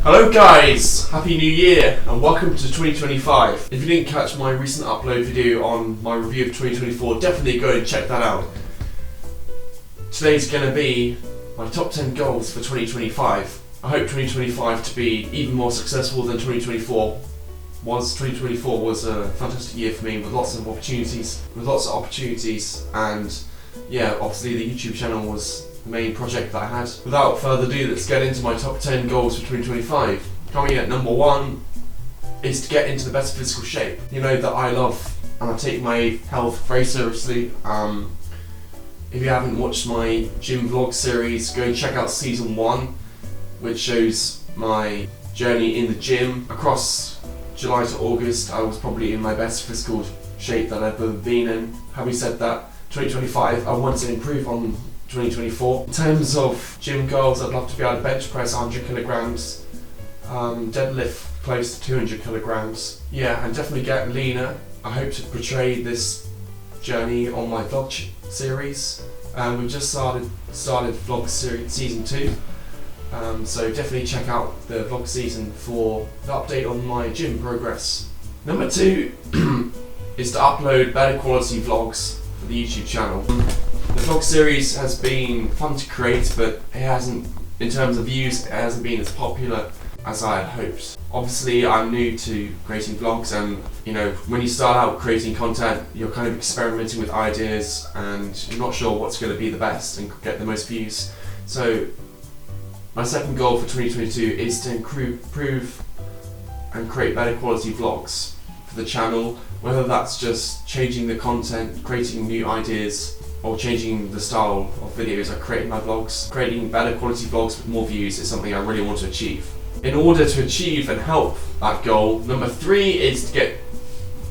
Hello guys, Happy New Year and welcome to 2025. If you didn't catch my recent upload video on my review of 2024, definitely go and check that out. Today's going to be my top 10 goals for 2025. I hope 2025 to be even more successful than 2024 was. 2024 was a fantastic year for me with lots of opportunities, and yeah, obviously the YouTube channel was the main project that I had. Without further ado, let's get into my top 10 goals for 2025. Coming in at number 1 is to get into the best physical shape. You know that I love and I take my health very seriously. If you haven't watched my gym vlog series, go and check out season 1, which shows my journey in the gym. Across July to August, I was probably in my best physical shape that I've ever been in. Having said that, 2025, I want to improve on 2024. In terms of gym goals, I'd love to be able to bench press 100 kilograms, deadlift close to 200 kilograms. Yeah, and definitely get leaner. I hope to portray this journey on my vlog series. We've just started vlog series season 2. So definitely check out the vlog season for the update on my gym progress. Number 2 is to upload better quality vlogs for the YouTube channel. The vlog series has been fun to create, but it hasn't, in terms of views, it hasn't been as popular as I had hoped. Obviously, I'm new to creating vlogs, and you know, when you start out creating content, you're kind of experimenting with ideas, and you're not sure what's going to be the best and get the most views. So, my second goal for 2022 is to improve and create better quality vlogs for the channel, whether that's just changing the content, creating new ideas, or changing the style of videos I create in my vlogs. Creating better quality vlogs with more views is something I really want to achieve. In order to achieve and help that goal, number 3 is to get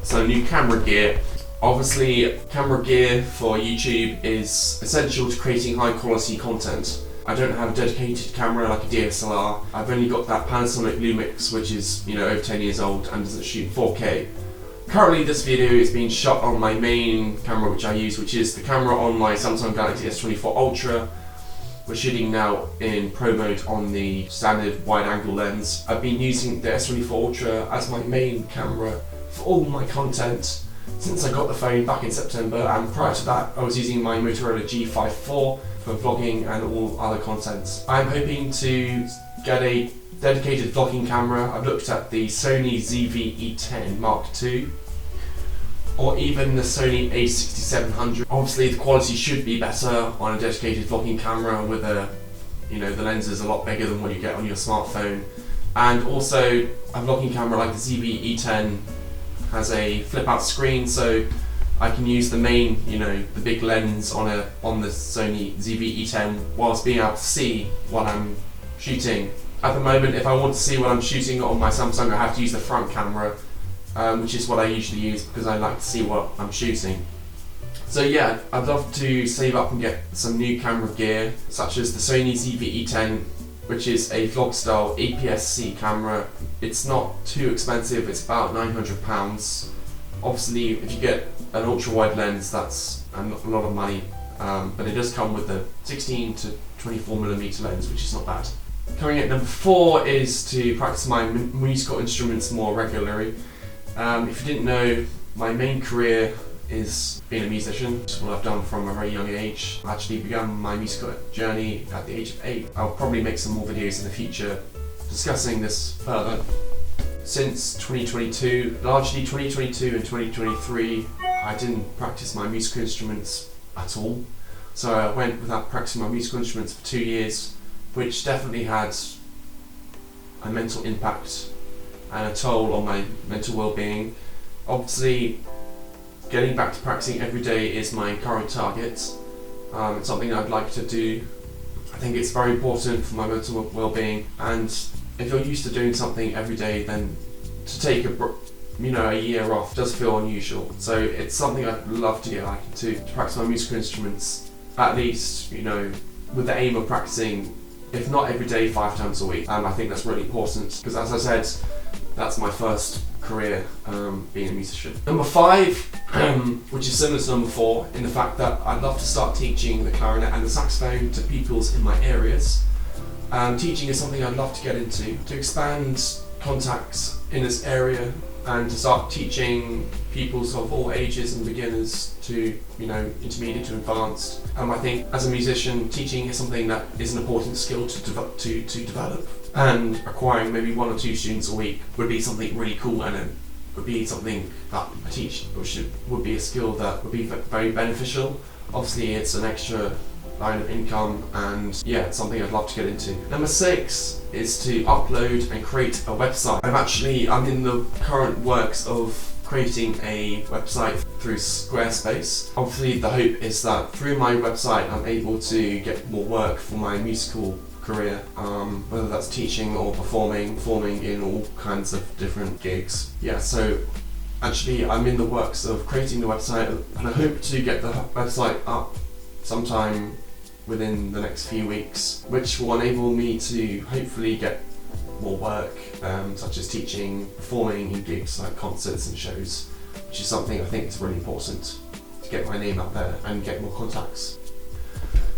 some new camera gear. Obviously, camera gear for YouTube is essential to creating high quality content. I don't have a dedicated camera like a DSLR. I've only got that Panasonic Lumix, which is, you know, over 10 years old and doesn't shoot 4K. Currently, this video is being shot on my main camera, which I use, which is the camera on my Samsung Galaxy S24 Ultra. We're shooting now in Pro mode on the standard wide-angle lens. I've been using the S24 Ultra as my main camera for all my content since I got the phone back in September, and prior to that, I was using my Motorola G5 IV for vlogging and all other content. I'm hoping to get a dedicated vlogging camera. I've looked at the Sony ZV-E10 Mark II, or even the Sony a6700. Obviously the quality should be better on a dedicated vlogging camera with a, you know, the lens is a lot bigger than what you get on your smartphone. And also a vlogging camera like the ZV-E10 has a flip out screen, so I can use the main, you know, the big lens on the Sony ZV-E10 whilst being able to see what I'm shooting. At the moment, if I want to see what I'm shooting on my Samsung, I have to use the front camera, which is what I usually use because I like to see what I'm shooting. So yeah, I'd love to save up and get some new camera gear, such as the Sony ZV-E10, which is a vlog style APS-C camera. It's not too expensive, it's about £900. Obviously, if you get an ultra-wide lens, that's a lot of money, but it does come with a 16 to 24mm lens, which is not bad. Coming at number 4 is to practice my musical instruments more regularly. If you didn't know, my main career is being a musician. It's what I've done from a very young age. I actually began my musical journey at the age of 8. I'll probably make some more videos in the future discussing this further. Since 2022, largely 2022 and 2023, I didn't practice my musical instruments at all. So I went without practicing my musical instruments for 2 years, which definitely had a mental impact and a toll on my mental well-being. Obviously, getting back to practicing every day is my current target. It's something I'd like to do. I think it's very important for my mental well-being, and if you're used to doing something every day, then to take a year off does feel unusual. So it's something I'd love to get back into, to practice my musical instruments, at least, you know, with the aim of practicing, if not every day, 5 times a week. I think that's really important because, as I said, that's my first career, being a musician. Number 5, which is similar to number 4 in the fact that I'd love to start teaching the clarinet and the saxophone to pupils in my areas. Teaching is something I'd love to get into, to expand contacts in this area and to start teaching people of all ages and beginners to, intermediate to advanced. I think as a musician, teaching is something that is an important skill to develop, and acquiring maybe 1 or 2 students a week would be something really cool, and it would be something that I teach, which would be a skill that would be very beneficial. Obviously it's an extra line of income, and it's something I'd love to get into. Number 6 is to upload and create a website. I'm in the current works of creating a website through Squarespace. Obviously the hope is that through my website I'm able to get more work for my musical career, whether that's teaching or performing in all kinds of different gigs. So actually I'm in the works of creating the website, and I hope to get the website up sometime within the next few weeks, which will enable me to hopefully get more work, such as teaching, performing in gigs like concerts and shows, which is something I think is really important to get my name out there and get more contacts.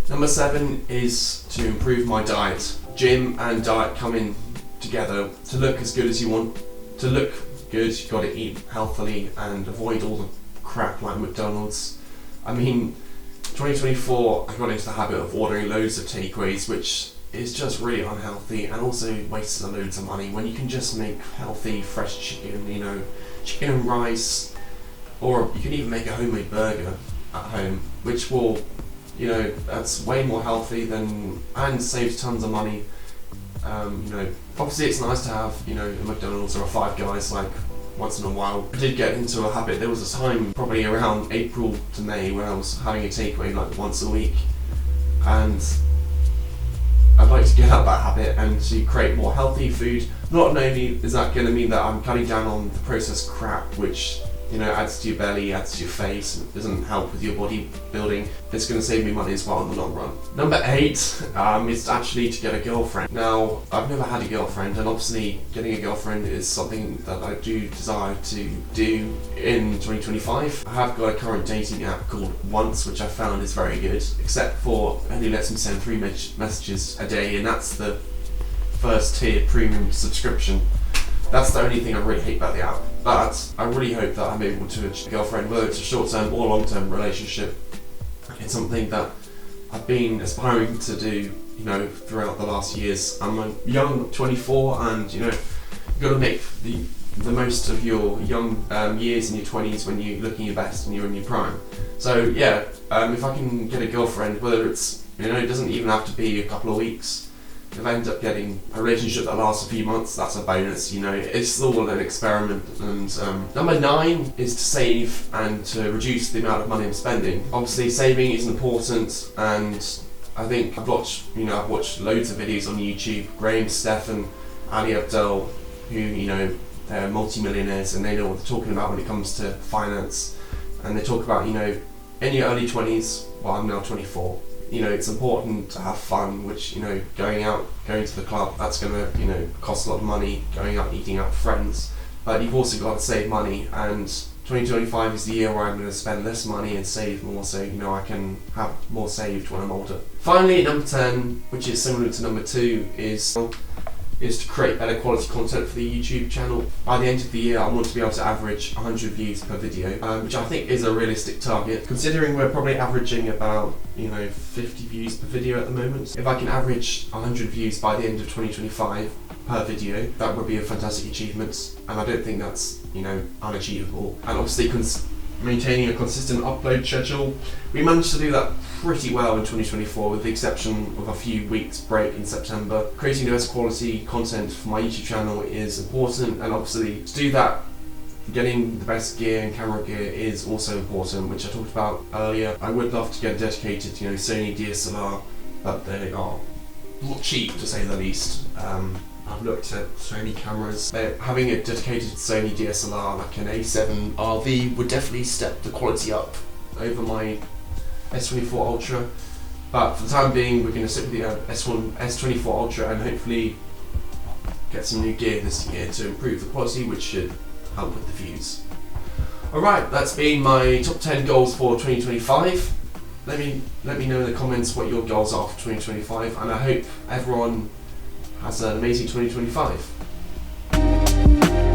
Number 7 is to improve my diet. Gym and diet come in together. To look as good as you want to look good, you've got to eat healthily and avoid all the crap like McDonald's. 2024 I got into the habit of ordering loads of takeaways, which is just really unhealthy and also wastes loads of money when you can just make healthy fresh chicken, chicken and rice, or you can even make a homemade burger at home, which will, that's way more healthy and saves tons of money. Obviously it's nice to have, a McDonald's or a Five Guys like once in a while. I did get into a habit. There was a time probably around April to May when I was having a takeaway like once a week, and I'd like to get out of that habit and to create more healthy food. Not only is that going to mean that I'm cutting down on the processed crap, which adds to your belly, adds to your face, doesn't help with your body building. It's going to save me money as well in the long run. Number 8 is actually to get a girlfriend. Now, I've never had a girlfriend, and obviously getting a girlfriend is something that I do desire to do in 2025. I have got a current dating app called Once, which I found is very good, except for it only lets me send 3 messages a day, and that's the first tier premium subscription. That's the only thing I really hate about the app. But I really hope that I'm able to achieve a girlfriend, whether it's a short-term or long-term relationship. It's something that I've been aspiring to do, throughout the last years. I'm a young 24, and you've got to make the most of your young years in your 20s when you're looking your best and you're in your prime. So if I can get a girlfriend, whether it's it doesn't even have to be a couple of weeks. If I end up getting a relationship that lasts a few months, that's a bonus, it's all an experiment. And number 9 is to save and to reduce the amount of money I'm spending. Obviously saving is important, and I think I've watched loads of videos on YouTube. Graham, Stefan, Ali Abdel, who, they're multi-millionaires and they know what they're talking about when it comes to finance. And they talk about, in your early 20s, well I'm now 24, it's important to have fun, which, going to the club, that's going to, cost a lot of money, going out, eating out with friends. But you've also got to save money, and 2025 is the year where I'm going to spend less money and save more, so, I can have more saved when I'm older. Finally, number 10, which is similar to number 2, is to create better quality content for the YouTube channel. By the end of the year, I want to be able to average 100 views per video, which I think is a realistic target, considering we're probably averaging about 50 views per video at the moment. If I can average 100 views by the end of 2025 per video, that would be a fantastic achievement, and I don't think that's unachievable. And obviously maintaining a consistent upload schedule, we managed to do that pretty well in 2024, with the exception of a few weeks break in September. Creating the best quality content for my YouTube channel is important, and obviously to do that, getting the best gear and camera gear is also important, which I talked about earlier. I would love to get a dedicated Sony DSLR, but they are not cheap, to say the least. I've looked at Sony cameras. Having a dedicated Sony DSLR like an A7 RV would definitely step the quality up over my S24 Ultra, but for the time being we're going to stick with the S24 Ultra and hopefully get some new gear this year to improve the quality, which should help with the views. Alright, that's been my top 10 goals for 2025. Let me know in the comments what your goals are for 2025, and I hope everyone has an amazing 2025.